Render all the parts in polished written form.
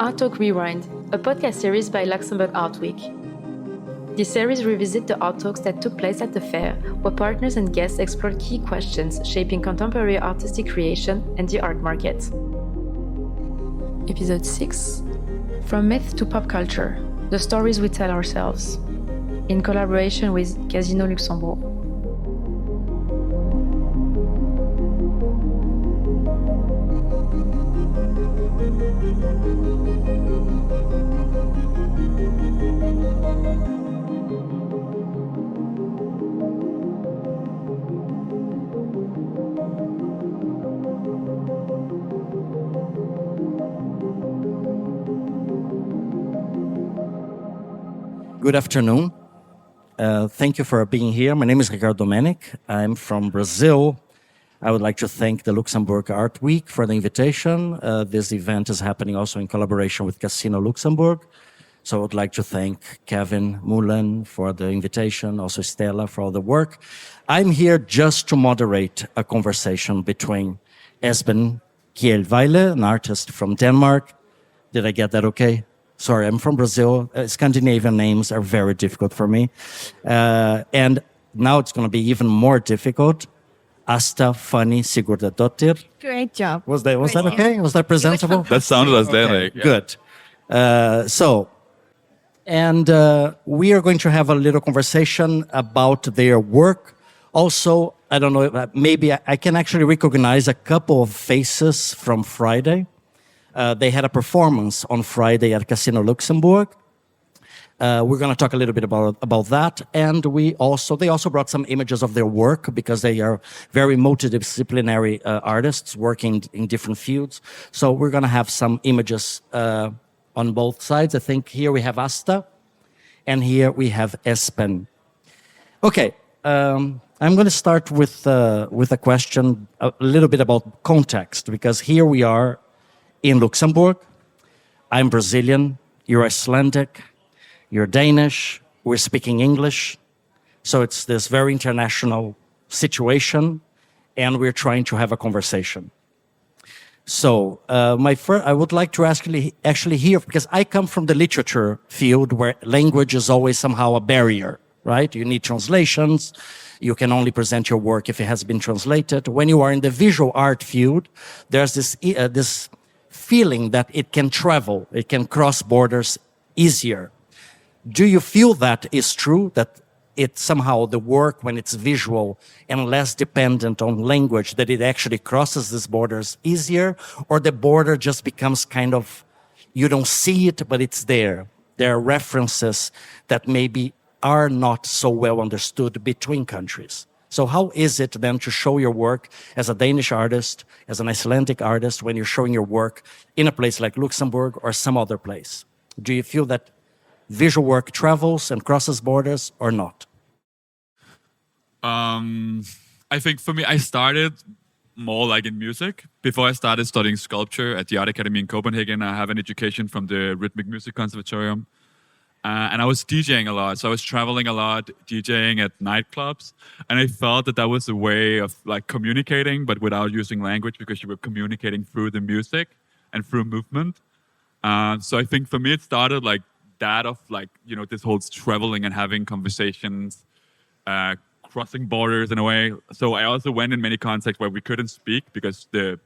Art Talk Rewind, a podcast series by Luxembourg Art Week. This series revisits the art talks that took place at the fair, where partners and guests explored key questions shaping contemporary artistic creation and the art market. Episode 6: From Myth to Pop Culture, the stories we tell ourselves, in collaboration with Casino Luxembourg. Good afternoon. Thank you for being here. My name is Ricardo Domeneck. I'm from Brazil. I would like to thank the Luxembourg Art Week for the invitation. This event is happening also in collaboration with Casino Luxembourg. So I would like to thank Kevin Mullen for the invitation, also Stella for all the work. I'm here just to moderate a conversation between Esben, Weile, an artist from Denmark. Did I get that okay? Sorry, I'm from Brazil. Scandinavian names are very difficult for me. And now it's going to be even more difficult. Ásta Fanney Sigurdardóttir. Great job. Was that okay? Was that presentable? That sounded as Danik. Yeah. Good. We are going to have a little conversation about their work. Also, I don't know, maybe I can actually recognize a couple of faces from Friday. They had a performance on Friday at Casino Luxembourg. We're going to talk a little bit about that. And they also brought some images of their work because they are very multidisciplinary artists working in different fields. So we're going to have some images on both sides. I think here we have Ásta and here we have Esben. Okay, I'm going to start with a question a little bit about context, because here we are in Luxembourg. I'm Brazilian, you're Icelandic, you're Danish, we're speaking English. So it's this very international situation, and we're trying to have a conversation. So I would like to actually hear, because I come from the literature field where language is always somehow a barrier, right? You need translations. You can only present your work if it has been translated. When you are in the visual art field, there's this feeling that it can travel, it can cross borders easier. Do you feel that is true, that it somehow, the work, when it's visual and less dependent on language, that it actually crosses these borders easier, or the border just becomes kind of, you don't see it, but it's there? There are references that maybe are not so well understood between countries. So how is it then to show your work as a Danish artist, as an Icelandic artist, when you're showing your work in a place like Luxembourg or some other place? Do you feel that visual work travels and crosses borders or not? I think for me, I started more like in music. Before I started studying sculpture at the Art Academy in Copenhagen, I have an education from the Rhythmic Music Conservatorium. And I was DJing a lot. So I was traveling a lot, DJing at nightclubs. And I felt that was a way of like communicating, but without using language, because you were communicating through the music and through movement. So I think for me, it started like that, of like, this whole traveling and having conversations, crossing borders in a way. So I also went in many contexts where we couldn't speak because the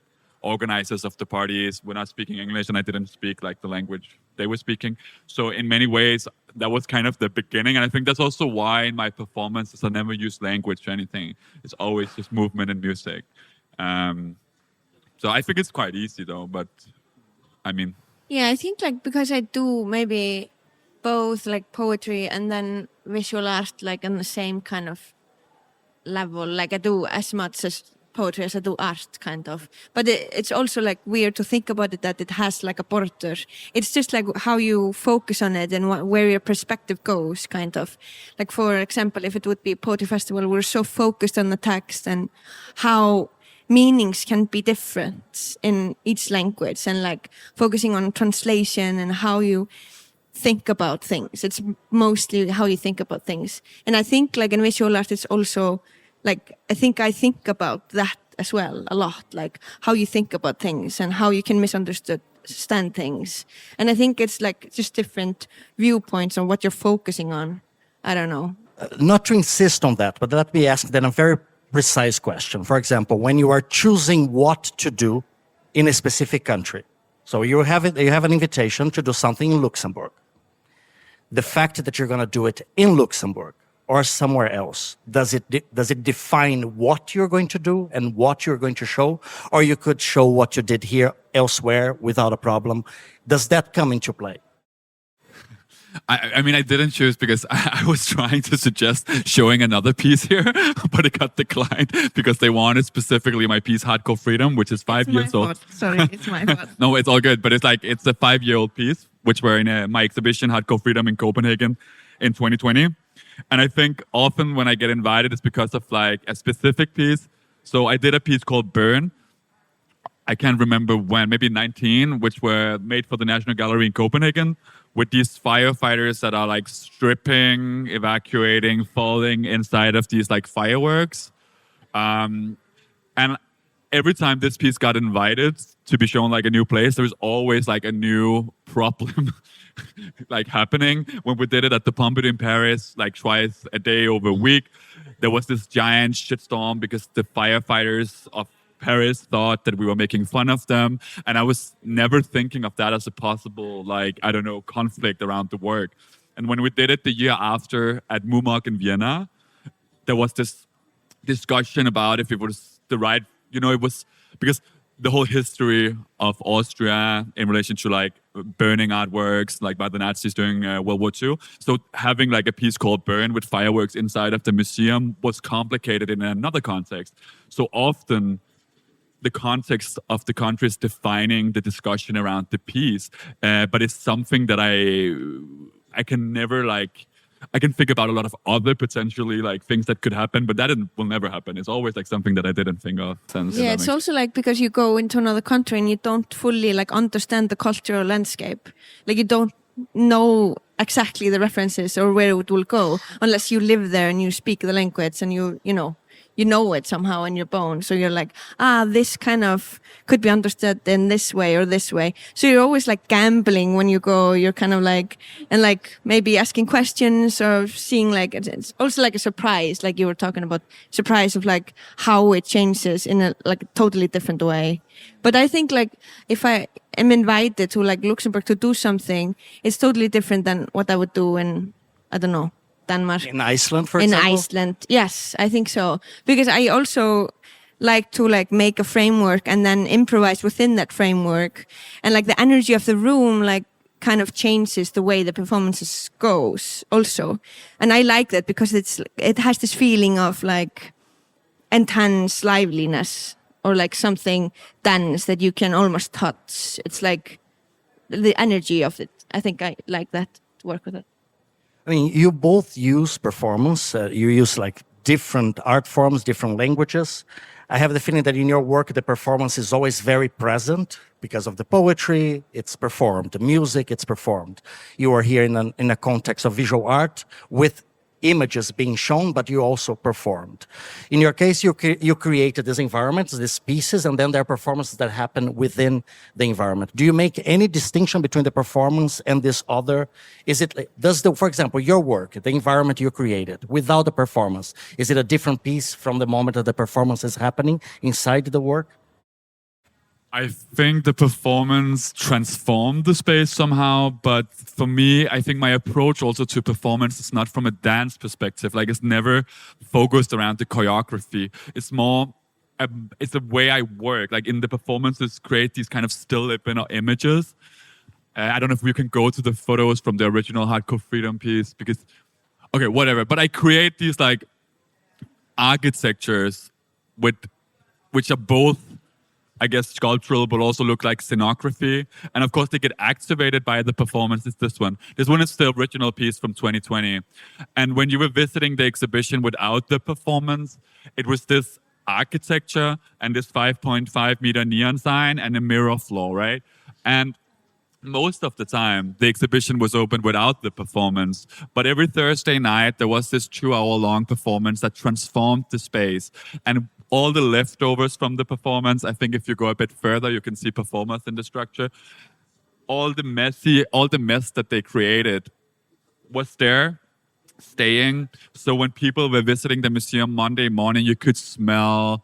organizers of the parties were not speaking English and I didn't speak like the language they were speaking. So in many ways, that was kind of the beginning. And I think that's also why in my performances, I never use language or anything. It's always just movement and music. So I think it's quite easy though, but I mean. Yeah, I think like because I do maybe both like poetry and then visual art like on the same kind of level. Like I do as much as poetry as I do art, kind of. But it's also like weird to think about it, that it has like a border. It's just like how you focus on it and where your perspective goes, kind of. Like for example, if it would be a poetry festival, we're so focused on the text and how meanings can be different in each language, and like focusing on translation and how you think about things. It's mostly how you think about things. And I think like in visual art, it's also like, I think about that as well a lot, like how you think about things and how you can misunderstand things. And I think it's like just different viewpoints on what you're focusing on. I don't know. Not to insist on that, but let me ask then a very precise question. For example, when you are choosing what to do in a specific country, so you have an invitation to do something in Luxembourg. The fact that you're going to do it in Luxembourg or somewhere else, does it define what you're going to do and what you're going to show? Or you could show what you did here elsewhere without a problem. Does that come into play? I mean, I didn't choose because I was trying to suggest showing another piece here, but it got declined because they wanted specifically my piece, Hardcore Freedom, which is 5 years old. Sorry, it's my fault. No, it's all good, but it's a 5-year-old piece, which were in my exhibition, Hardcore Freedom in Copenhagen in 2020. And I think often when I get invited, it's because of like a specific piece. So I did a piece called Burn. I can't remember when, maybe 19, which were made for the National Gallery in Copenhagen, with these firefighters that are like stripping, evacuating, falling inside of these like fireworks. And every time this piece got invited to be shown like a new place, there was always like a new problem like happening. When we did it at the Pompidou in Paris, like twice a day over a week, there was this giant shitstorm because the firefighters of Paris thought that we were making fun of them. And I was never thinking of that as a possible, like, I don't know, conflict around the work. And when we did it the year after at MUMOC in Vienna, there was this discussion about if it was the right, it was because the whole history of Austria in relation to like burning artworks like by the Nazis during World War II. So having like a piece called Burn with fireworks inside of the museum was complicated in another context. So often the context of the country is defining the discussion around the piece, but it's something that I can never like. I can think about a lot of other potentially like things that could happen, but that will never happen. It's always like something that I didn't think of. Yeah, it's also like because you go into another country and you don't fully like understand the cultural landscape. Like you don't know exactly the references or where it will go unless you live there and you speak the language and you know it somehow in your bones. So you're like, this kind of could be understood in this way or this way. So you're always like gambling when you go. You're kind of like, and like maybe asking questions or seeing like, it's also like a surprise. Like you were talking about surprise of like how it changes in a like totally different way. But I think like if I am invited to like Luxembourg to do something, it's totally different than what I would do in, I don't know, Denmark. In Iceland, for example? In Iceland, yes, I think so. Because I also like to like make a framework and then improvise within that framework. And like the energy of the room like kind of changes the way the performances goes also. And I like that because it has this feeling of like intense liveliness or like something dense that you can almost touch. It's like the energy of it. I think I like that, to work with it. I mean, you both use performance. You use like different art forms, different languages. I have the feeling that in your work, the performance is always very present because of the poetry. It's performed. The music, it's performed. You are here in a context of visual art with images being shown, but you also performed. In your case, you created these environments, these pieces, and then there are performances that happen within the environment. Do you make any distinction between the performance and this other? For example, your work, the environment you created, without the performance, is it a different piece from the moment that the performance is happening inside the work? I think the performance transformed the space somehow, but for me, I think my approach also to performance is not from a dance perspective. Like it's never focused around the choreography. It's more, it's the way I work. Like in the performances, create these kind of still images. I don't know if we can go to the photos from the original Hardcore Freedom piece because, okay, whatever. But I create these like architectures which are both, I guess, sculptural, but also look like scenography. And of course, they get activated by the performance. It's this one. This one is the original piece from 2020. And when you were visiting the exhibition without the performance, it was this architecture and this 5.5 meter neon sign and a mirror floor, right? And most of the time, the exhibition was open without the performance. But every Thursday night, there was this 2-hour-long performance that transformed the space. And all the leftovers from the performance. I think if you go a bit further, you can see performers in the structure. All the mess that they created was there, staying. So when people were visiting the museum Monday morning, you could smell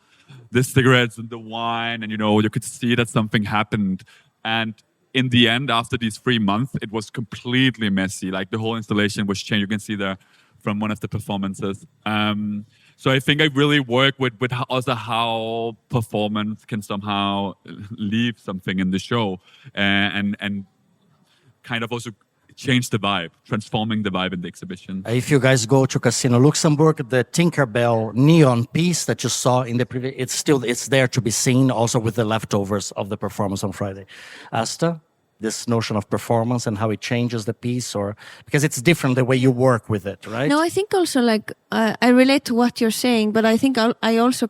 the cigarettes and the wine, and you could see that something happened. And in the end, after these 3 months, it was completely messy. Like the whole installation was changed. You can see there from one of the performances. So I think I really work with also how performance can somehow leave something in the show and kind of also change the vibe, transforming the vibe in the exhibition. If you guys go to Casino Luxembourg, the Tinkerbell neon piece that you saw in the previous, it's there to be seen, also with the leftovers of the performance on Friday. Ásta, this notion of performance and how it changes the piece, or because it's different the way you work with it, right? No, I think also I relate to what you're saying, but I think I also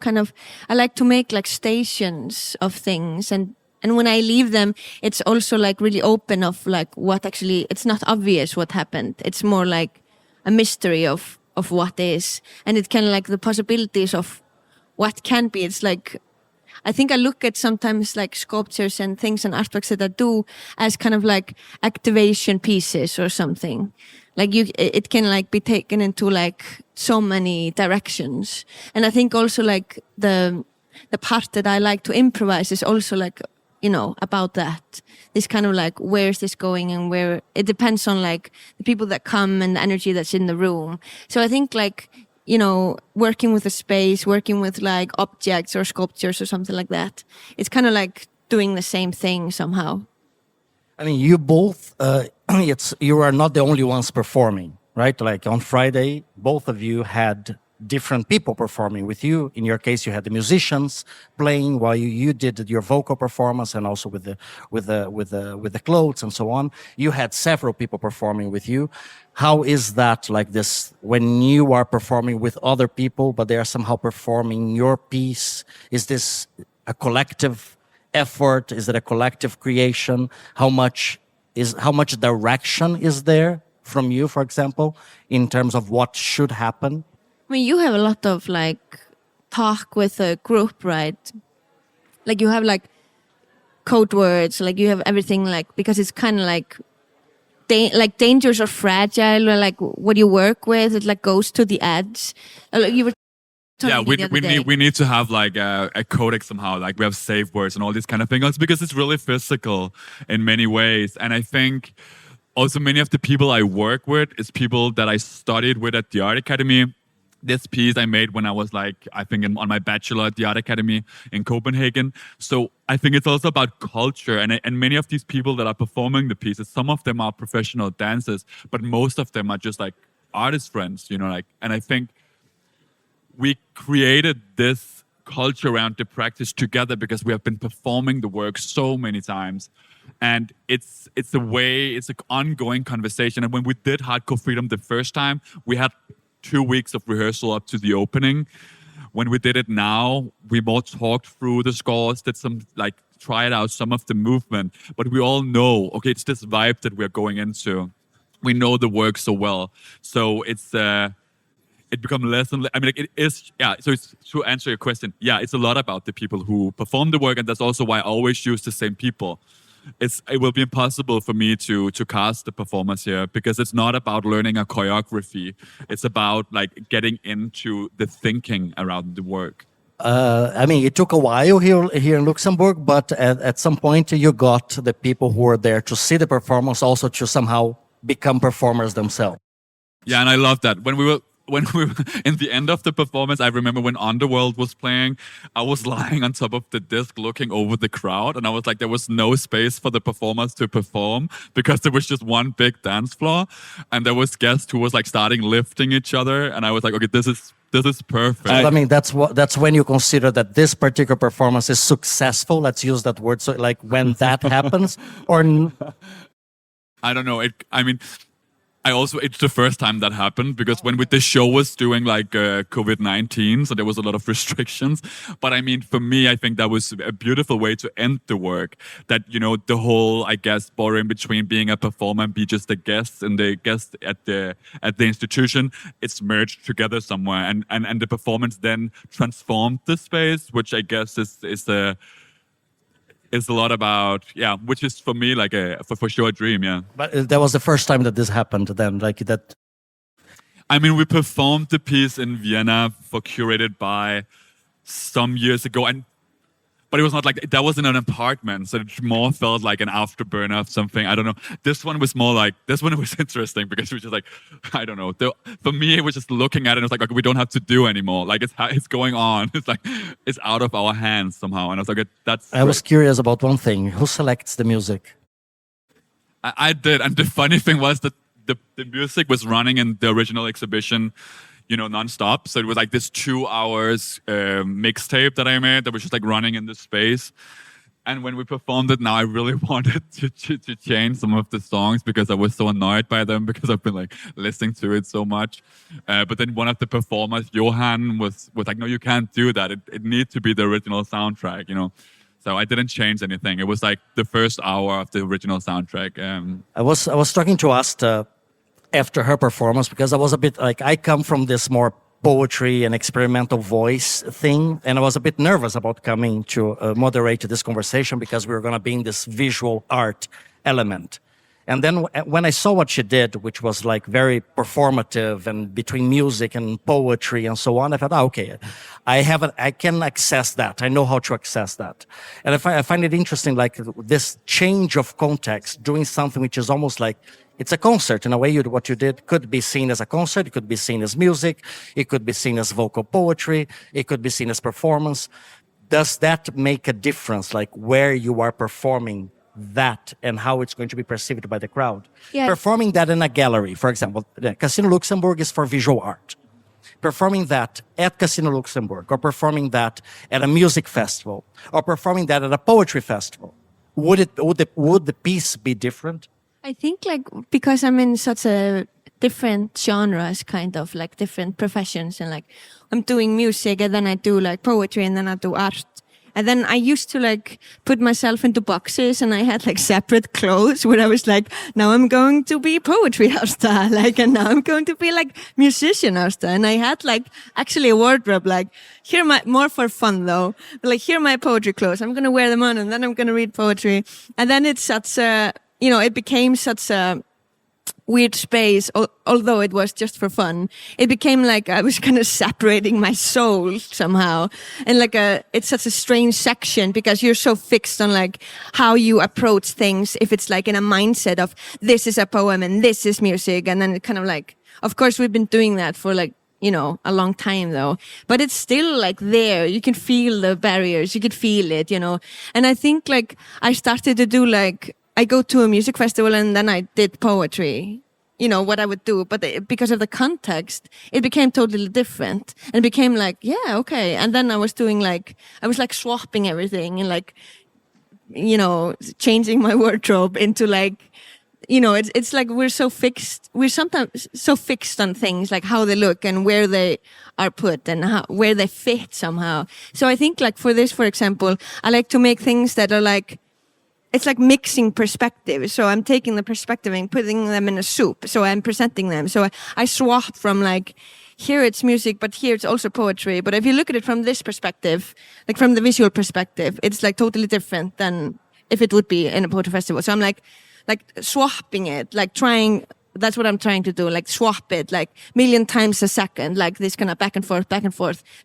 I like to make like stations of things, and when I leave them, it's also like really open of like what actually, it's not obvious what happened. It's more like a mystery of what is, and it can like the possibilities of what can be. It's like, I think I look at sometimes like sculptures and things and artworks that I do as kind of like activation pieces or something. Like it can like be taken into like so many directions. And I think also like the part that I like to improvise is also like, about that. This kind of like, where's this going, and where it depends on like the people that come and the energy that's in the room. So I think like, working with a space, working with like objects or sculptures or something like that, it's kind of like doing the same thing somehow. I mean, you both, you are not the only ones performing, right? Like on Friday, both of you had different people performing with you. In your case, you had the musicians playing while you did your vocal performance, and also with the clothes and so on. You had several people performing with you. How is that like this when you are performing with other people, but they are somehow performing your piece? Is this a collective effort? Is it a collective creation? How much direction is there from you, for example, in terms of what should happen? I mean, you have a lot of like talk with a group, right? Like you have like code words, like you have everything, like, because it's kind of like dangers are fragile, or like what you work with, it like goes to the edge. You were we need to have like a codex somehow, like we have safe words and all these kind of things, because it's really physical in many ways. And I think also many of the people I work with is people that I studied with at the Art Academy. This piece I made when I was like, I think on my bachelor at the Art Academy in Copenhagen. So I think it's also about culture, and many of these people that are performing the pieces, some of them are professional dancers, but most of them are just like artist friends, and I think we created this culture around the practice together because we have been performing the work so many times. And it's an ongoing conversation. And when we did Hardcore Freedom the first time, we had 2 weeks of rehearsal up to the opening. When we did it now, we more talked through the scores, did some tried out some of the movement, but we all know, okay, it's this vibe that we're going into. We know the work so well. So it becomes less and less. I mean, it is, yeah. So it's, to answer your question, yeah, it's a lot about the people who perform the work, and that's also why I always use the same people. It will be impossible for me to cast the performers here, because it's not about learning a choreography. It's about like getting into the thinking around the work. I mean, it took a while here in Luxembourg, but at some point you got the people who were there to see the performance also to somehow become performers themselves. Yeah, and I love that. When we were in the end of the performance, I remember when Underworld was playing, I was lying on top of the disc looking over the crowd, and I was like, there was no space for the performers to perform because there was just one big dance floor, and there was guests who was like starting lifting each other, and I was like, okay, this is perfect. I mean, that's when you consider that this particular performance is successful. Let's use that word. So like when that happens, or I don't know. I mean, it's the first time that happened, because when the show was doing like COVID-19, so there was a lot of restrictions. But I mean, for me, I think that was a beautiful way to end the work. That, you know, the whole, I guess, borrowing between being a performer and be just a guest and the guest at the institution, it's merged together somewhere, and the performance then transformed the space, which I guess is a lot about, which is for me like for sure a dream, yeah. But that was the first time that this happened then, like that. I mean, we performed the piece in Vienna for Curated by some years ago, but it was not like, that was in an apartment, so it more felt like an afterburner of something. I don't know. This one was interesting because it was just like, I don't know. For me, it was just looking at it and it was like, okay, we don't have to do anymore. Like it's going on. It's like, it's out of our hands somehow. And I was like, that's... I was curious about one thing. Who selects the music? I did. And the funny thing was that the music was running in the original exhibition, you know, nonstop. So it was like this 2 hours mixtape that I made that was just like running in the space. And when we performed it now, I really wanted to change some of the songs because I was so annoyed by them, because I've been like listening to it so much. But then one of the performers, Johan, was like, no, you can't do that. It needs to be the original soundtrack, you know. So I didn't change anything. It was like the first hour of the original soundtrack. I was talking to Ásta after her performance, because I was a bit like, I come from this more poetry and experimental voice thing, and I was a bit nervous about coming to moderate this conversation because we were going to be in this visual art element. And then when I saw what she did, which was like very performative and between music and poetry and so on, I thought, okay, I can access that. I know how to access that. And I find it interesting, like this change of context, doing something which is almost like, it's a concert in a way. What you did could be seen as a concert. It could be seen as music. It could be seen as vocal poetry. It could be seen as performance. Does that make a difference, like where you are performing that and how it's going to be perceived by the crowd? Yeah. Performing that in a gallery, for example, Casino Luxembourg is for visual art. Performing that at Casino Luxembourg, or performing that at a music festival, or performing that at a poetry festival, would the piece be different? I think like because I'm in such a different genres, kind of like different professions, and like I'm doing music and then I do like poetry and then I do art. And then I used to like put myself into boxes, and I had like separate clothes where I was like, now I'm going to be poetry Ásta, like, and now I'm going to be like musician Ásta. And I had like actually a wardrobe, like here more for fun though, but like here are my poetry clothes. I'm going to wear them on and then I'm going to read poetry. And then it's such a, you know, it became such a weird space, although it was just for fun. It became like I was kind of separating my soul somehow. And like it's such a strange section because you're so fixed on like how you approach things. If it's like in a mindset of this is a poem and this is music. And then it kind of like, of course we've been doing that for like, you know, a long time though, but it's still like there. You can feel the barriers. You could feel it, you know. And I think like I started to do like, I go to a music festival and then I did poetry, you know, what I would do. But because of the context, it became totally different. And it became like, yeah, okay. And then I was doing like, I was like swapping everything and like, you know, changing my wardrobe into like, you know, it's like we're so fixed. We're sometimes so fixed on things like how they look and where they are put and where they fit somehow. So I think like for this, for example, I like to make things that are like, it's like mixing perspectives. So I'm taking the perspective and putting them in a soup. So I'm presenting them. So I swap from like, here it's music, but here it's also poetry. But if you look at it from this perspective, like from the visual perspective, it's like totally different than if it would be in a poetry festival. So I'm like swapping it, like trying, that's what I'm trying to do, like swap it like million times a second, like this kind of back and forth,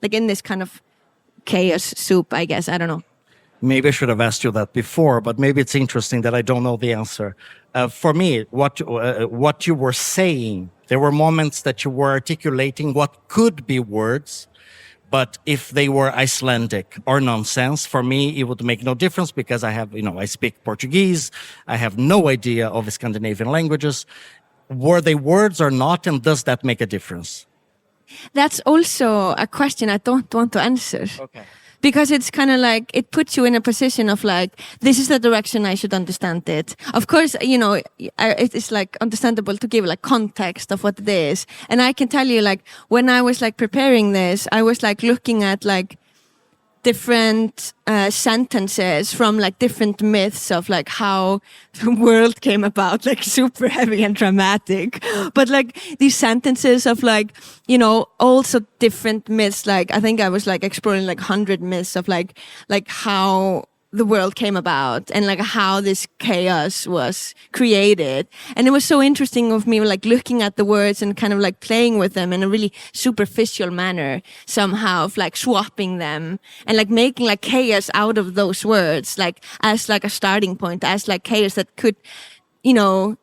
like in this kind of chaos soup, I guess. I don't know. Maybe I should have asked you that before, but maybe it's interesting that I don't know the answer. For me, what you were saying, there were moments that you were articulating what could be words, but if they were Icelandic or nonsense, for me, it would make no difference because I have, you know, I speak Portuguese. I have no idea of Scandinavian languages. Were they words or not, and does that make a difference? That's also a question I don't want to answer. Okay. because it's kind of like, it puts you in a position of like, this is the direction I should understand it. Of course, you know, it is like understandable to give like context of what it is. And I can tell you, like, when I was like preparing this, I was like looking at like different sentences from like different myths of like how the world came about, like super heavy and dramatic, but like these sentences of like, you know, also different myths. Like I think I was like exploring like 100 myths of like how the world came about and like how this chaos was created. And it was so interesting of me like looking at the words and kind of like playing with them in a really superficial manner somehow, of like swapping them and like making like chaos out of those words, like as like a starting point, as like chaos that could, you know,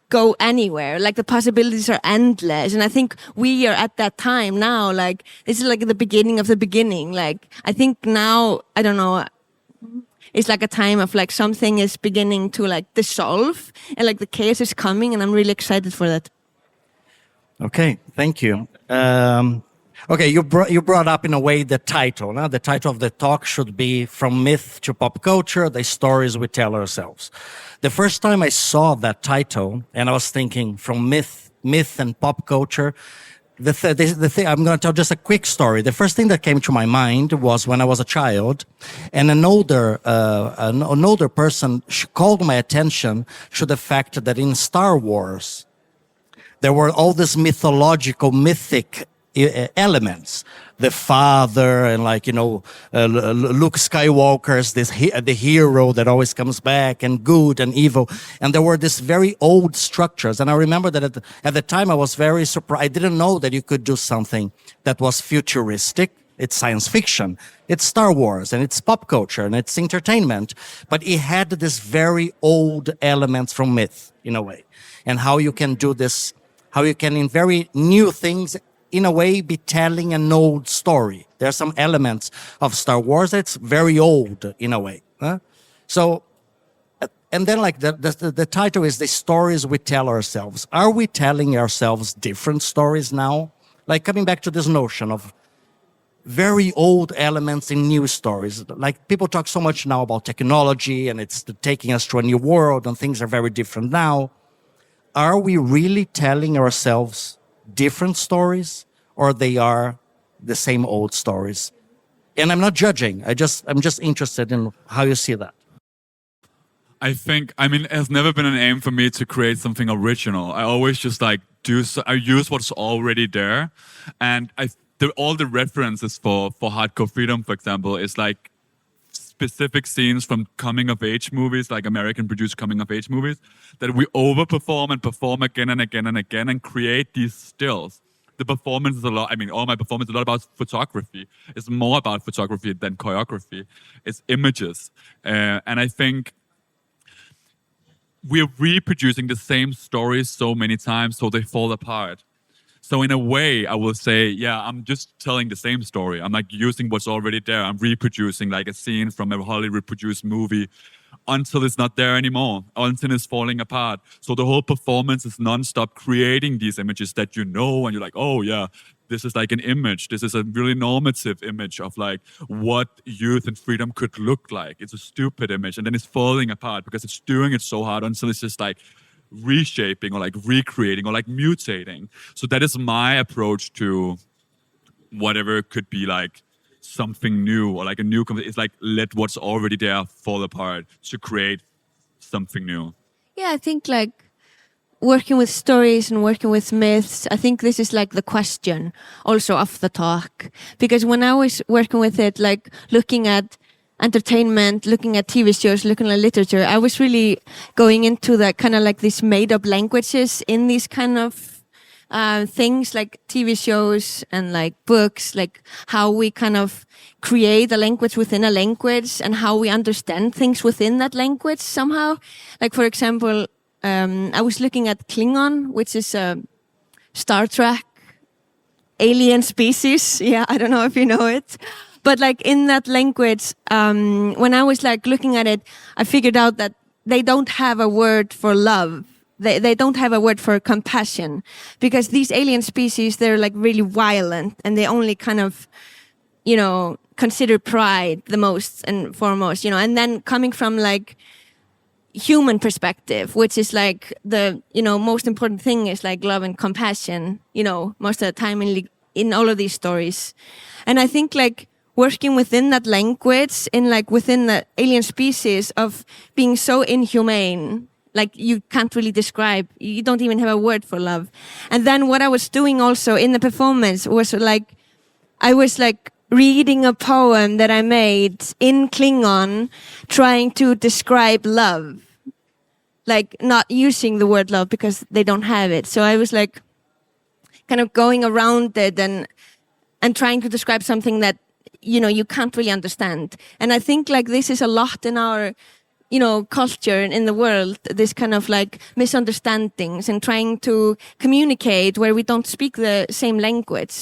go anywhere. Like the possibilities are endless. And I think we are at that time now, like this is like the beginning of the beginning. Like I think now, I don't know, it's like a time of like something is beginning to like dissolve and like the chaos is coming, and I'm really excited for that. Okay, thank you. Okay, you brought up in a way the title. The title of the talk should be From Myth to Pop Culture, the Stories We Tell Ourselves. The first time I saw that title, and I was thinking from myth and pop culture, the thing, I'm going to tell just a quick story. The first thing that came to my mind was when I was a child, and an older person called my attention to the fact that in Star Wars, there were all these mythic elements. The father and like, you know, Luke Skywalker's the hero that always comes back, and good and evil. And there were these very old structures. And I remember that at the time I was very surprised. I didn't know that you could do something that was futuristic. It's science fiction. It's Star Wars and it's pop culture and it's entertainment. But it had this very old elements from myth in a way. And how you can do this, how you can in very new things in a way, be telling an old story. There are some elements of Star Wars that's very old in a way. So, and then like the title is The Stories We Tell Ourselves. Are we telling ourselves different stories now? Like coming back to this notion of very old elements in new stories. Like people talk so much now about technology and it's taking us to a new world and things are very different now. Are we really telling ourselves different stories, or they are the same old stories? And I'm not judging. I'm just interested in how you see that. I mean, it has never been an aim for me to create something original. I always just like I use what's already there. And all the references for hardcore freedom, for example, is like specific scenes from coming-of-age movies, like American-produced coming-of-age movies, that we overperform and perform again and again and again and create these stills. The performance is all my performance is a lot about photography. It's more about photography than choreography. It's images. And I think we're reproducing the same stories so many times so they fall apart. So in a way, I will say, yeah, I'm just telling the same story. I'm like using what's already there. I'm reproducing like a scene from a Hollywood-produced movie until it's not there anymore, until it's falling apart. So the whole performance is non-stop creating these images that you know, and you're like, oh yeah, this is like an image. This is a really normative image of like what youth and freedom could look like. It's a stupid image, and then it's falling apart because it's doing it so hard until it's just like reshaping or like recreating or like mutating. So that is my approach to whatever could be like something new or like a new. It's like let what's already there fall apart to create something new. Yeah, I think like working with stories and working with myths, I think this is like the question also of the talk. Because when I was working with it, like looking at entertainment, looking at TV shows, looking at literature, I was really going into the kind of like these made up languages in these kind of things like TV shows and like books, like how we kind of create a language within a language and how we understand things within that language somehow. Like, for example, I was looking at Klingon, which is a Star Trek alien species. Yeah, I don't know if you know it. But like in that language, when I was like looking at it, I figured out that they don't have a word for love. They don't have a word for compassion, because these alien species, they're like really violent and they only kind of, you know, consider pride the most and foremost, and then coming from like human perspective, which is like the, most important thing is like love and compassion, most of the time in all of these stories. And I think like working within that language, within the alien species of being so inhumane, like you can't really describe, you don't even have a word for love. And then what I was doing also in the performance was like, I was like reading a poem that I made in Klingon, trying to describe love, like not using the word love because they don't have it. So I was like kind of going around it and trying to describe something that, you can't really understand. And I think like this is a lot in our, culture in the world, this kind of like misunderstandings and trying to communicate where we don't speak the same language.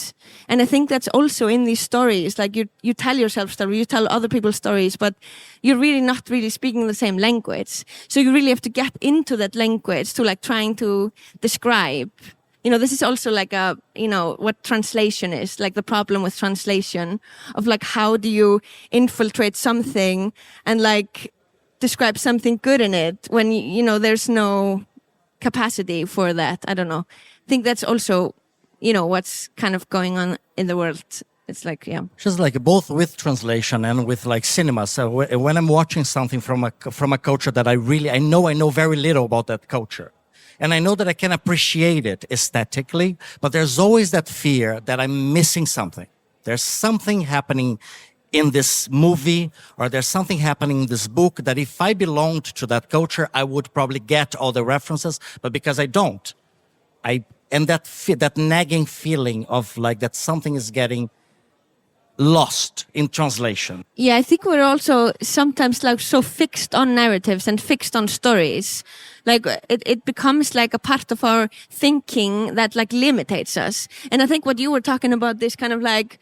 And I think that's also in these stories, like you tell yourself stories, you tell other people's stories, but you're really not really speaking the same language. So you really have to get into that language to like trying to describe. This is also like what translation is, like the problem with translation of like, how do you infiltrate something and like describe something good in it when, there's no capacity for that. I don't know. I think that's also, what's kind of going on in the world. It's like, yeah. Just like both with translation and with like cinema. So when I'm watching something from a culture that I know very little about that culture. And I know that I can appreciate it aesthetically, but there's always that fear that I'm missing something. There's something happening in this movie, or there's something happening in this book that if I belonged to that culture, I would probably get all the references, but because I don't, and that nagging feeling of like that something is getting lost in translation. Yeah, I think we're also sometimes like so fixed on narratives and fixed on stories. Like it becomes like a part of our thinking that like limitates us. And I think what you were talking about, this kind of like,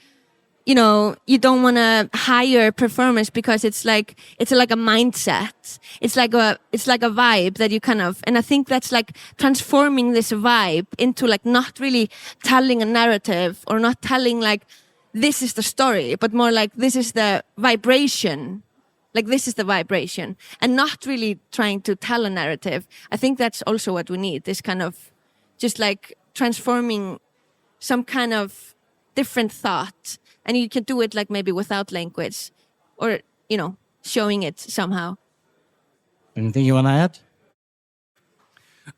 you don't want to hire performers because it's like a mindset. It's like a vibe that you kind of, and I think that's like transforming this vibe into like not really telling a narrative or not telling like, this is the story, but more like this is the vibration. Like this is the vibration and not really trying to tell a narrative. I think that's also what we need, this kind of just like transforming some kind of different thought. And you can do it like maybe without language or, showing it somehow. Anything you want to add?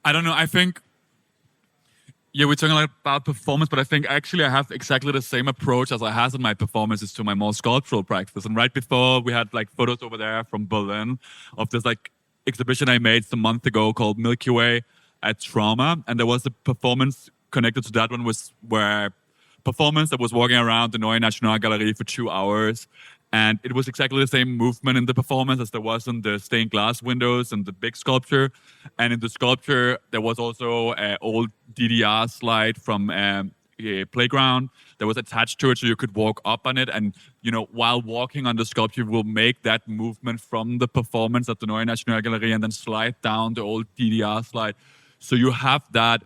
I don't know. I think, we're talking a lot about performance, but I think actually I have exactly the same approach as I have in my performances to my more sculptural practice. And right before we had like photos over there from Berlin of this like exhibition I made some month ago called Milky Way at Trauma. And there was a performance connected to that one where performance that was walking around the Neue Nationalgalerie for 2 hours. And it was exactly the same movement in the performance as there was in the stained glass windows and the big sculpture. And in the sculpture, there was also an old DDR slide from a playground that was attached to it so you could walk up on it. And, while walking on the sculpture, you will make that movement from the performance at the Neue Nationalgalerie and then slide down the old DDR slide. So you have that,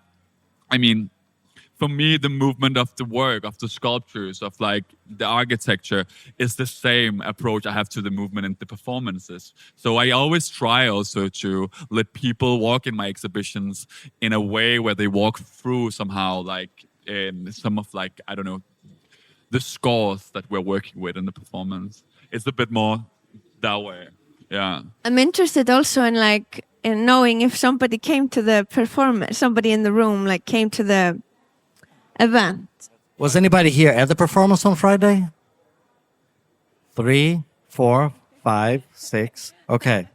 for me, the movement of the work, of the sculptures, of like the architecture is the same approach I have to the movement and the performances. So I always try also to let people walk in my exhibitions in a way where they walk through somehow like in some of like, I don't know, the scores that we're working with in the performance. It's a bit more that way. Yeah. I'm interested also in knowing if somebody came to the performance, somebody in the room like came to the event. Was anybody here at the performance on Friday? 3, 4, 5, 6. Okay.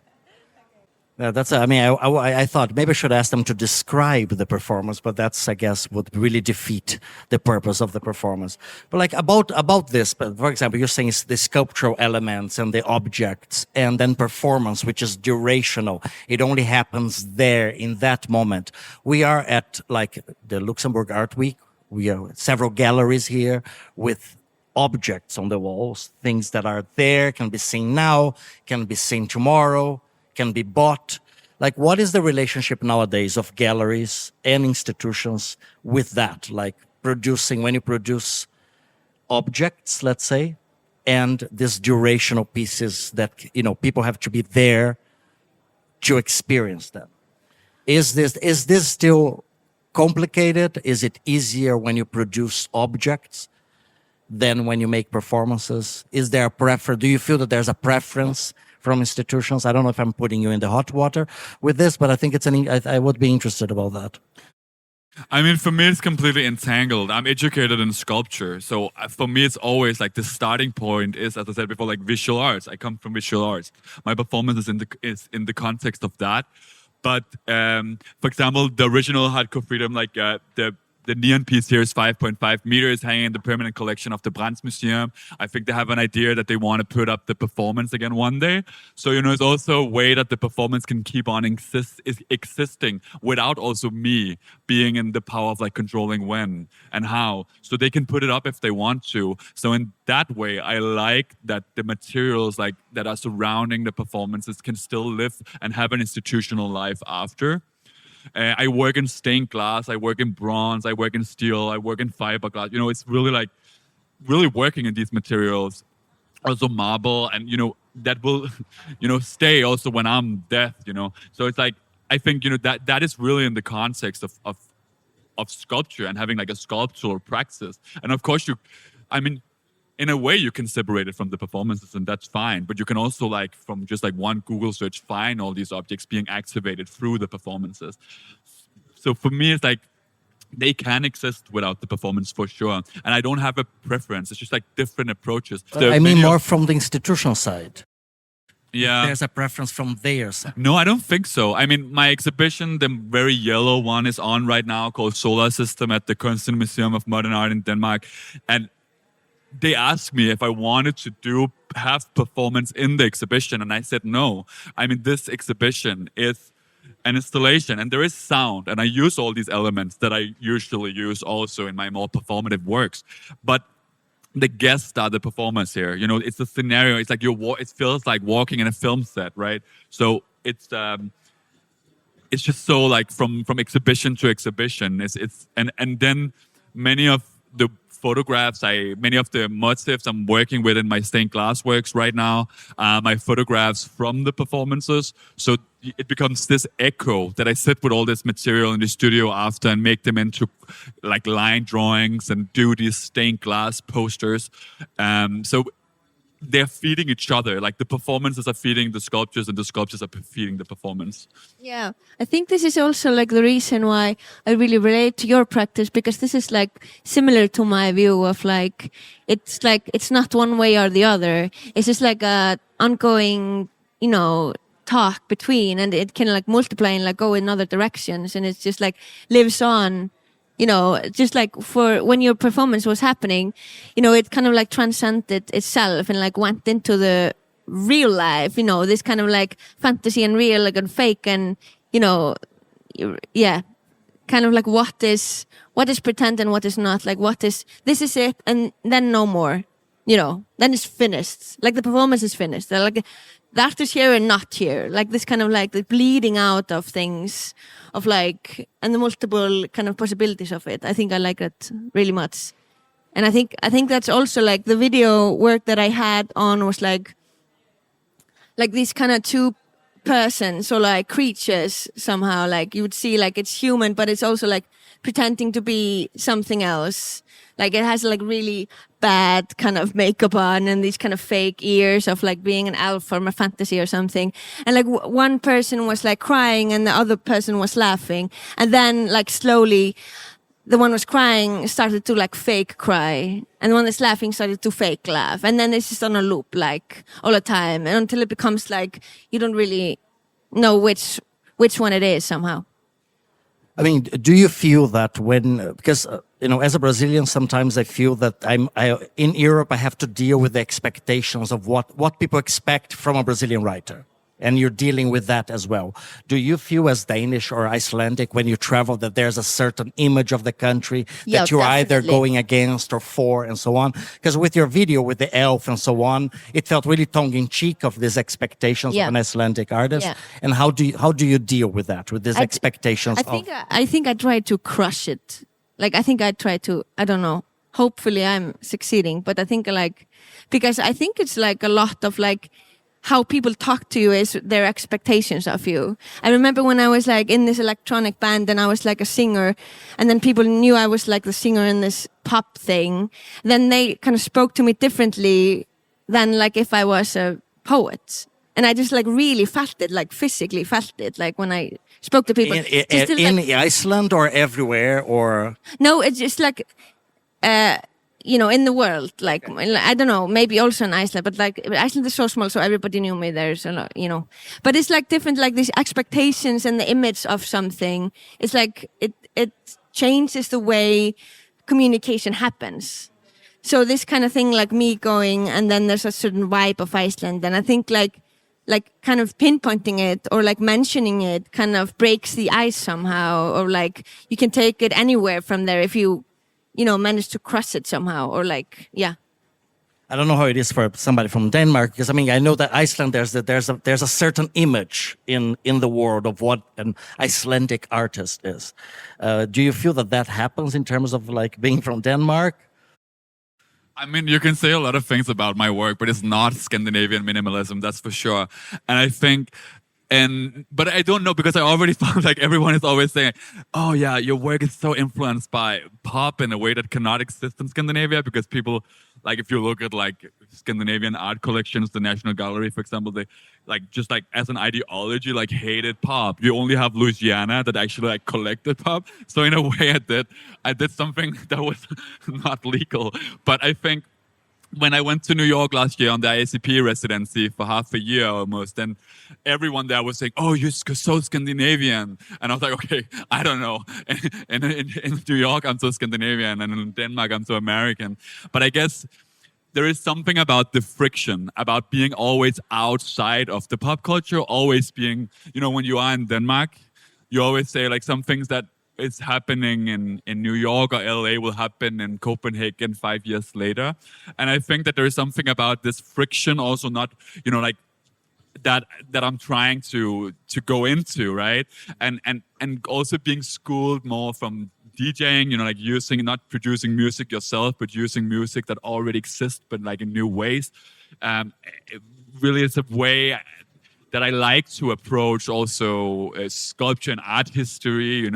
Yeah, that's. I thought maybe I should ask them to describe the performance, but that's, I guess, would really defeat the purpose of the performance. But like about this, for example, you're saying it's the sculptural elements and the objects, and then performance, which is durational. It only happens there in that moment. We are at like the Luxembourg Art Week. We are several galleries here with objects on the walls, things that are there, can be seen now, can be seen tomorrow, can be bought. Like, what is the relationship nowadays of galleries and institutions with that? Like when you produce objects, let's say, and these durational pieces that, people have to be there to experience them. Is this still complicated? Is it easier when you produce objects than when you make performances? Is there a preference? Do you feel that there's a preference from institutions? I don't know if I'm putting you in the hot water with this, but I think I would be interested about that. I mean, for me, it's completely entangled. I'm educated in sculpture. So for me, it's always like the starting point is, as I said before, like visual arts. I come from visual arts. My performance is in the context of that. But for example, the original Hardcore Freedom, like the neon piece here is 5.5 meters, hanging in the permanent collection of the Brands Museum. I think they have an idea that they want to put up the performance again one day. So, it's also a way that the performance can keep on existing without also me being in the power of like controlling when and how. So they can put it up if they want to. So in that way, I like that the materials like that are surrounding the performances can still live and have an institutional life after. I work in stained glass, I work in bronze, I work in steel, I work in fiberglass. It's really working in these materials. Also marble, and that will, stay also when I'm dead. So it's like I think that is really in the context of sculpture and having like a sculptural praxis. And of course, in a way, you can separate it from the performances, and that's fine. But you can also, like, from just like one Google search, find all these objects being activated through the performances. So for me, it's like they can exist without the performance for sure. And I don't have a preference. It's just like different approaches. I mean more from the institutional side. Yeah. There's a preference from their side. No, I don't think so. I mean, my exhibition, the very yellow one, is on right now, called Solar System at the Casino Museum of Modern Art in Denmark. And they asked me if I wanted to have performance in the exhibition, and I said no. I mean, this exhibition is an installation, and there is sound, and I use all these elements that I usually use also in my more performative works. But the guests are the performers here. It's the scenario. It's like it feels like walking in a film set, right? So it's just so like from exhibition to exhibition. And then many of the photographs, many of the motifs I'm working with in my stained glass works right now, my photographs from the performances. So it becomes this echo that I sit with all this material in the studio after and make them into like line drawings and do these stained glass posters. So they're feeding each other. Like the performances are feeding the sculptures, and the sculptures are feeding the performance. Yeah, I think this is also like the reason why I really relate to your practice, because this is like similar to my view of like it's not one way or the other. It's just like a ongoing, talk between, and it can like multiply and like go in other directions, and it's just like lives on. Just like for when your performance was happening, it kind of like transcended itself and like went into the real life, this kind of like fantasy and real, like and fake, and, kind of like what is pretend and what is not, like this is it, and then no more, then it's finished. Like the performance is finished. They're like, the art is here and not here. Like this kind of like the bleeding out of things, of like, and the multiple kind of possibilities of it. I think I like that really much. And I think that's also like the video work that I had on was like these kind of two persons or like creatures somehow. Like you would see like it's human, but it's also like pretending to be something else. Like it has like really bad kind of makeup on and these kind of fake ears of like being an elf from a fantasy or something. And like one person was like crying and the other person was laughing. And then like slowly the one was crying started to like fake cry. And the one that's laughing started to fake laugh. And then it's just on a loop like all the time. And until it becomes like you don't really know which one it is somehow. I mean, do you feel that when, because, as a Brazilian, sometimes I feel that in Europe, I have to deal with the expectations of what people expect from a Brazilian writer. And you're dealing with that as well. Do you feel as Danish or Icelandic when you travel that there's a certain image of the country that you're either going against or for and so on? Because with your video with the elf and so on, it felt really tongue-in-cheek of these expectations of an Icelandic artist. Yeah. And how do you deal with that, with these expectations? I think I try to crush it. Like I think I try to, I don't know, hopefully I'm succeeding, but I think like because I think it's like a lot of like how people talk to you is their expectations of you. I remember when I was like in this electronic band and I was like a singer, and then people knew I was like the singer in this pop thing, then they kind of spoke to me differently than like if I was a poet. And I just like really felt it, like physically felt it, like when I spoke to people. In Iceland or everywhere, or? No, it's just like, in the world, like, I don't know, maybe also in Iceland, but like Iceland is so small, so everybody knew me there, so, but it's like different, like these expectations and the image of something. It's like, it changes the way communication happens. So this kind of thing, like me going, and then there's a certain vibe of Iceland, and I think like kind of pinpointing it or like mentioning it kind of breaks the ice somehow, or like you can take it anywhere from there if you manage to cross it somehow, or like, yeah. I don't know how it is for somebody from Denmark, because I know that Iceland, there's a certain image in the world of what an Icelandic artist is. Do you feel that happens in terms of like being from Denmark? I mean, you can say a lot of things about my work, but it's not Scandinavian minimalism, that's for sure. And I think, but I don't know, because I already found like everyone is always saying, oh yeah, your work is so influenced by pop in a way that cannot exist in Scandinavia, because people, like if you look at like Scandinavian art collections, the National Gallery, for example, they like just like as an ideology, like hated pop. You only have Louisiana that actually like collected pop. So in a way I did something that was not legal. But I think when I went to New York last year on the IACP residency for half a year almost, then everyone there was saying, oh, you're so Scandinavian. And I was like, okay, I don't know. And in New York, I'm so Scandinavian. And in Denmark, I'm so American. But I guess there is something about the friction, about being always outside of the pop culture, always being, when you are in Denmark, you always say like some things that is happening in New York or LA will happen in Copenhagen 5 years later. And I think that there is something about this friction also not, like that I'm trying to go into, right? And also being schooled more from DJing, like not producing music yourself, but using music that already exists, but like in new ways. It really is a way that I like to approach also sculpture and art history.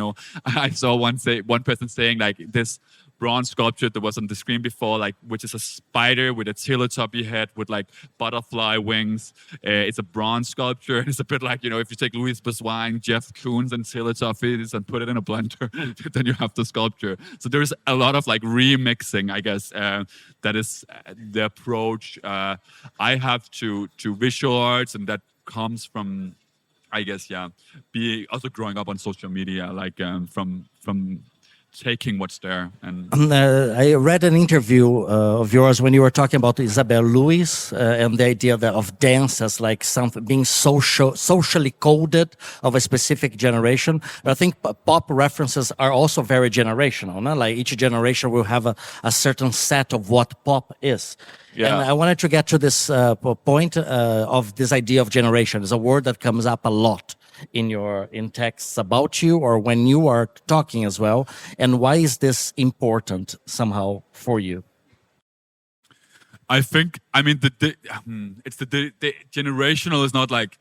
I saw one person saying like this bronze sculpture that was on the screen before, like which is a spider with a Teletubby head with like butterfly wings. It's a bronze sculpture, and it's a bit like if you take Louis Bourgeois, Jeff Koons, and Teletubbies and put it in a blender, then you have the sculpture. So there's a lot of like remixing, I guess. That is the approach I have to visual arts, and that comes from, I guess, being also growing up on social media, like from taking what's there. And I read an interview of yours when you were talking about Isabel Louis and the idea of dance as like something being socially coded of a specific generation. But I think pop references are also very generational. No? Like each generation will have a certain set of what pop is. Yeah. And I wanted to get to this point of this idea of generation. It's a word that comes up a lot in texts about you or when you are talking as well. And why is this important somehow for you? I think, it's the generational is not like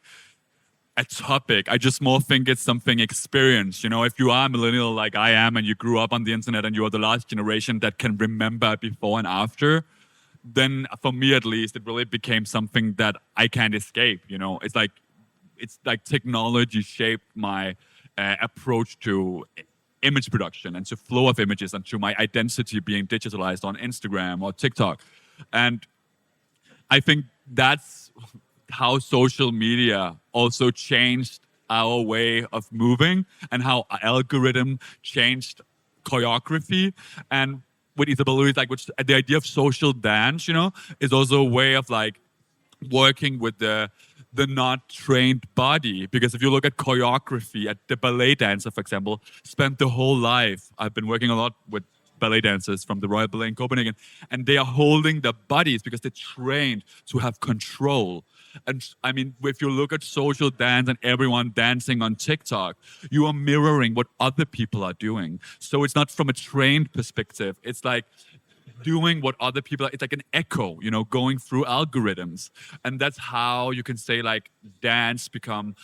a topic. I just more think it's something experienced. If you are a millennial like I am and you grew up on the internet and you are the last generation that can remember before and after, then for me at least, it really became something that I can't escape. It's like technology shaped my approach to image production and to flow of images and to my identity being digitalized on Instagram or TikTok. And I think that's how social media also changed our way of moving and how algorithm changed choreography. And with Isabel Louis, like which the idea of social dance, is also a way of like working with the not trained body. Because if you look at choreography, at the ballet dancer, for example, spent the whole life. I've been working a lot with ballet dancers from the Royal Ballet in Copenhagen, and they are holding their bodies because they're trained to have control. And if you look at social dance and everyone dancing on TikTok, you are mirroring what other people are doing. So it's not from a trained perspective. It's like doing what other people are. It's like an echo, you know, going through algorithms. And that's how you can say like dance became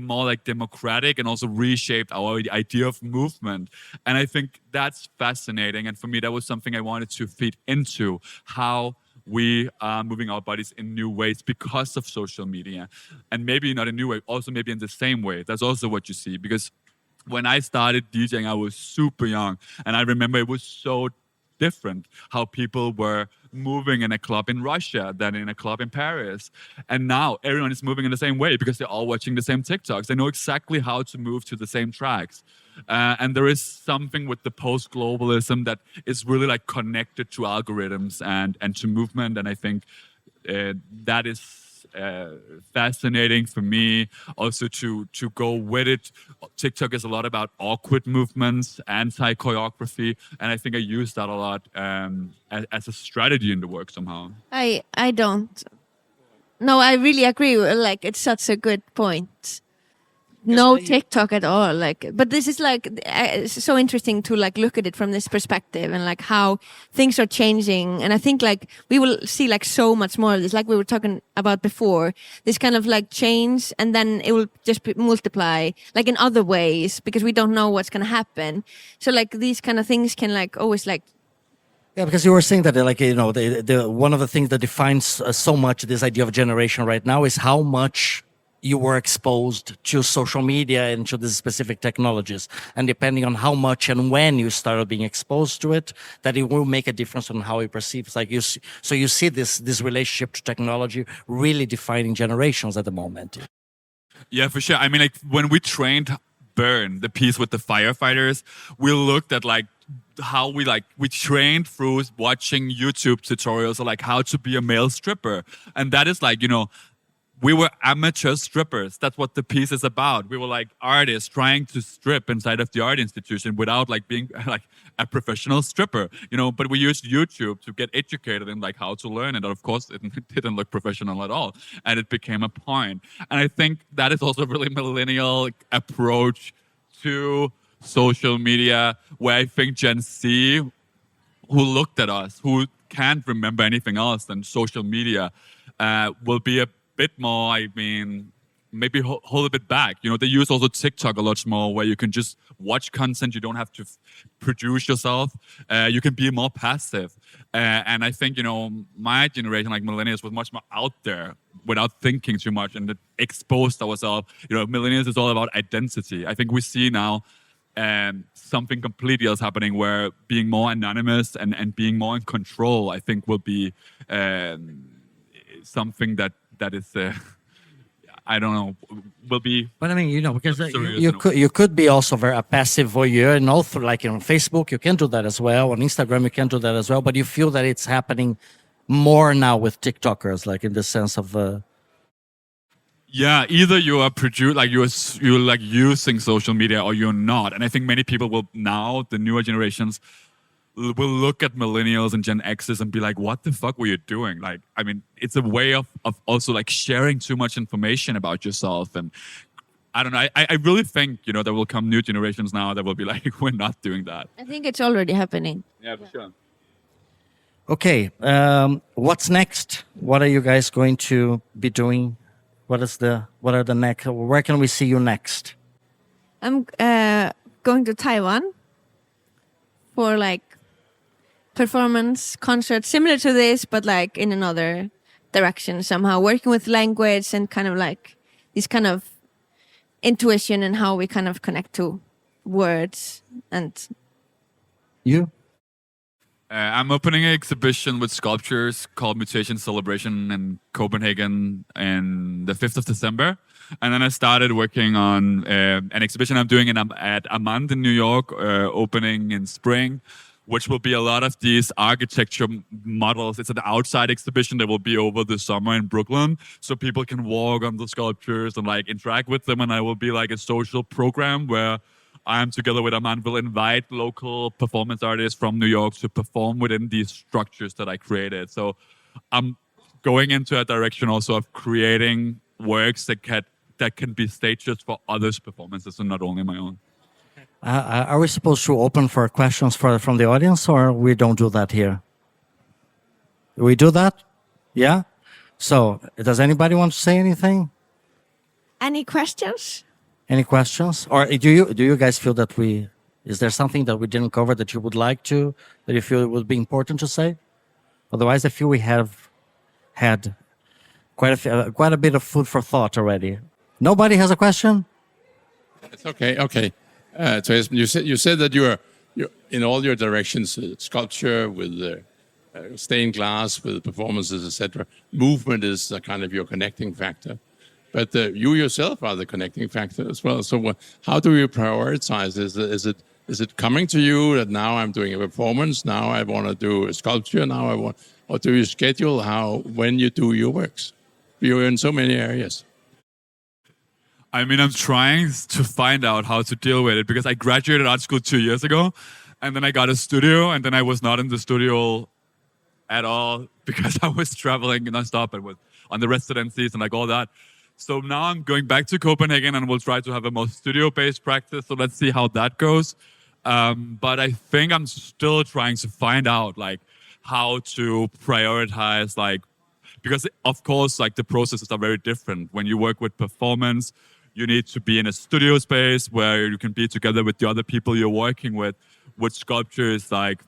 more like democratic and also reshaped our idea of movement. And I think that's fascinating. And for me, that was something I wanted to feed into, how we are moving our bodies in new ways because of social media. And maybe not a new way, also maybe in the same way. That's also what you see. Because when I started DJing, I was super young. And I remember it was so different how people were moving in a club in Russia than in a club in Paris. And now everyone is moving in the same way because they're all watching the same TikToks. They know exactly how to move to the same tracks. And there is something with the post-globalism that is really like connected to algorithms and to movement. And I think that is fascinating for me also to go with it. TikTok is a lot about awkward movements, anti-choreography, and I think I use that a lot as a strategy in the work somehow. I don't. No, I really agree. Like, it's such a good point. No TikTok at all. Like, but this is like it's so interesting to like look at it from this perspective and like how things are changing. And I think like we will see like so much more of this, like we were talking about before. This kind of like change, and then it will just multiply like in other ways because we don't know what's gonna happen. So like these kind of things can like always like. Yeah, because you were saying that, like, you know, the one of the things that defines so much this idea of generation right now is how much you were exposed to social media and to these specific technologies. And depending on how much and when you started being exposed to it, that it will make a difference on how you perceive. It's like so you see this relationship to technology really defining generations at the moment. Yeah, for sure. I mean, like when we trained Burn, the piece with the firefighters, we looked at like how we trained through watching YouTube tutorials of like how to be a male stripper. And that is like, you know, we were amateur strippers. That's what the piece is about. We were like artists trying to strip inside of the art institution without like being like a professional stripper, you know, but we used YouTube to get educated in like how to learn it. And of course, it didn't look professional at all. And it became a point. And I think that is also a really millennial approach to social media, where I think Gen Z, who looked at us, who can't remember anything else than social media, will be a bit more, I mean, maybe hold a bit back. You know, they use also TikTok a lot more, where you can just watch content. You don't have to produce yourself. You can be more passive. And I think, you know, my generation, like millennials, was much more out there without thinking too much and exposed ourselves. You know, millennials is all about identity. I think we see now something completely else happening, where being more anonymous and being more in control, I think, will be something that is, I don't know, will be. But I mean, you know, because you could be also very a passive voyeur, and also like on Facebook, you can do that as well. On Instagram, you can do that as well. But you feel that it's happening more now with TikTokers, like in the sense of. Yeah, either you are like you're like using social media, or you're not. And I think many people will now, the newer generations, will look at millennials and Gen X's and be like, what the fuck were you doing? Like, I mean, it's a way of also like sharing too much information about yourself. And I don't know, I really think, you know, there will come new generations now that will be like, we're not doing that. I think it's already happening. Yeah, for sure. Okay, what's next? What are you guys going to be doing? What are the next? Where can we see you next? I'm going to Taiwan for like performance concert similar to this, but like in another direction somehow, working with language and kind of like this kind of intuition and how we kind of connect to words. And you? I'm opening an exhibition with sculptures called Mutation Celebration in Copenhagen on the 5th of December. And then I started working on an exhibition I'm doing at Amand in New York, opening in spring, which will be a lot of these architecture models. It's an outside exhibition that will be over the summer in Brooklyn, so people can walk on the sculptures and like interact with them. And I will be like a social program where I'm together with Amand will invite local performance artists from New York to perform within these structures that I created. So I'm going into a direction also of creating works that can be stages for others' performances and not only my own. Are we supposed to open for questions from the audience, or we don't do that here? We do that? Yeah? So, does anybody want to say anything? Any questions? Any questions? Or do you guys feel that is there something that we didn't cover that you would like to, that you feel it would be important to say? Otherwise, I feel we have had quite a bit of food for thought already. Nobody has a question? It's okay. Okay. So Esben, you said that you're in all your directions, sculpture with stained glass, with performances, etc. Movement is kind of your connecting factor, but you yourself are the connecting factor as well. So how do you prioritize? Is it coming to you that now I'm doing a performance, now I want to do a sculpture, or do you schedule when you do your works? You're in so many areas. I mean, I'm trying to find out how to deal with it because I graduated art school 2 years ago and then I got a studio and then I was not in the studio at all because I was traveling nonstop and was on the residencies and like all that. So now I'm going back to Copenhagen and we'll try to have a more studio-based practice. So let's see how that goes. But I think I'm still trying to find out like how to prioritize because of course like the processes are very different. When you work with performance, you need to be in a studio space where you can be together with the other people you're working with. With sculpture is like,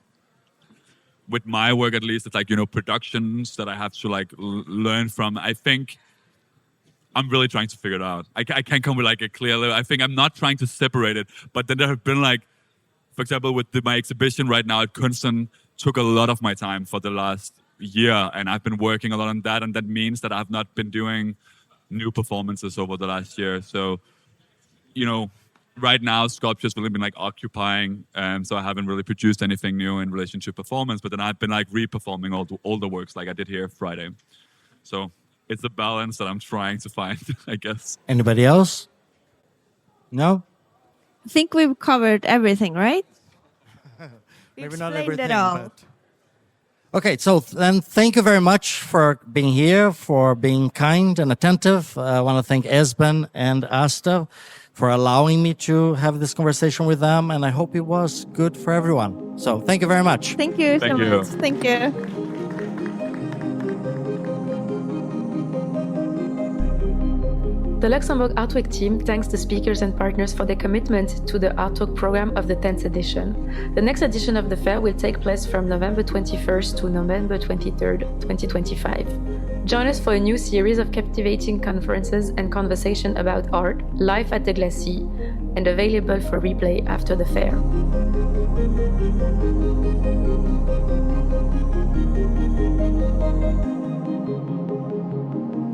with my work at least, it's like, productions that I have to like learn from. I think I'm really trying to figure it out. I can't come with like a clear level. I think I'm not trying to separate it, but then there have been like, for example, with my exhibition right now at Kunsten took a lot of my time for the last year and I've been working a lot on that. And that means that I've not been doing new performances over the last year. So, right now sculpture's really been like occupying. So I haven't really produced anything new in relation to performance, but then I've been like re-performing all the works like I did here Friday. So it's a balance that I'm trying to find, I guess. Anybody else? No? I think we've covered everything, right? Maybe not explained everything, it all. but... Okay, so then thank you very much for being here, for being kind and attentive. I want to thank Esben and Ásta for allowing me to have this conversation with them, and I hope it was good for everyone. So thank you very much. Thank you so Thank you. much. Thank you. The Luxembourg Art Week team thanks the speakers and partners for their commitment to the Art Talk program of the 10th edition. The next edition of the fair will take place from November 21st to November 23rd, 2025. Join us for a new series of captivating conferences and conversation about art, live at the Glacis, and available for replay after the fair.